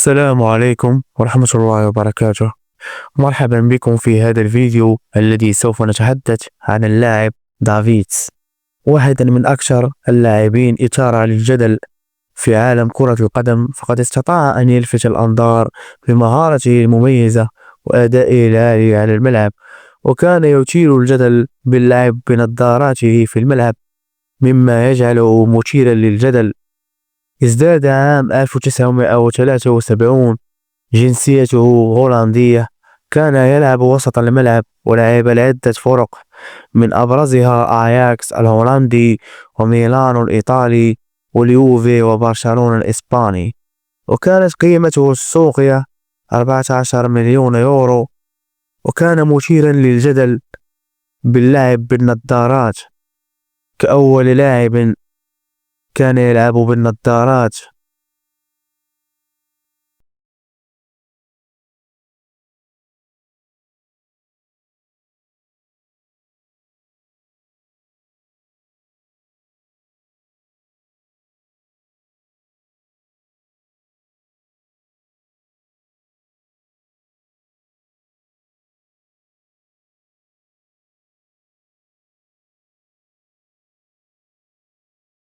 السلام عليكم ورحمة الله وبركاته. مرحبا بكم في هذا الفيديو الذي سوف نتحدث عن اللاعب دافيدز، واحدا من أكثر اللاعبين إثارة للجدل في عالم كرة القدم، فقد استطاع أن يلفت الأنظار بمهارته المميزة وأدائه العالي على الملعب، وكان يثير الجدل باللعب بنظاراته في الملعب مما يجعله مثيرا للجدل. ازداد عام 1973، جنسيته هولندية، كان يلعب وسط الملعب ولعب لعدة فرق من أبرزها أياكس الهولندي وميلانو الإيطالي واليوفي وبرشلونة الإسباني، وكانت قيمته السوقية 14 مليون يورو. وكان مثيرا للجدل باللعب بالنظارات كأول لاعب كان يلعب بالنظارات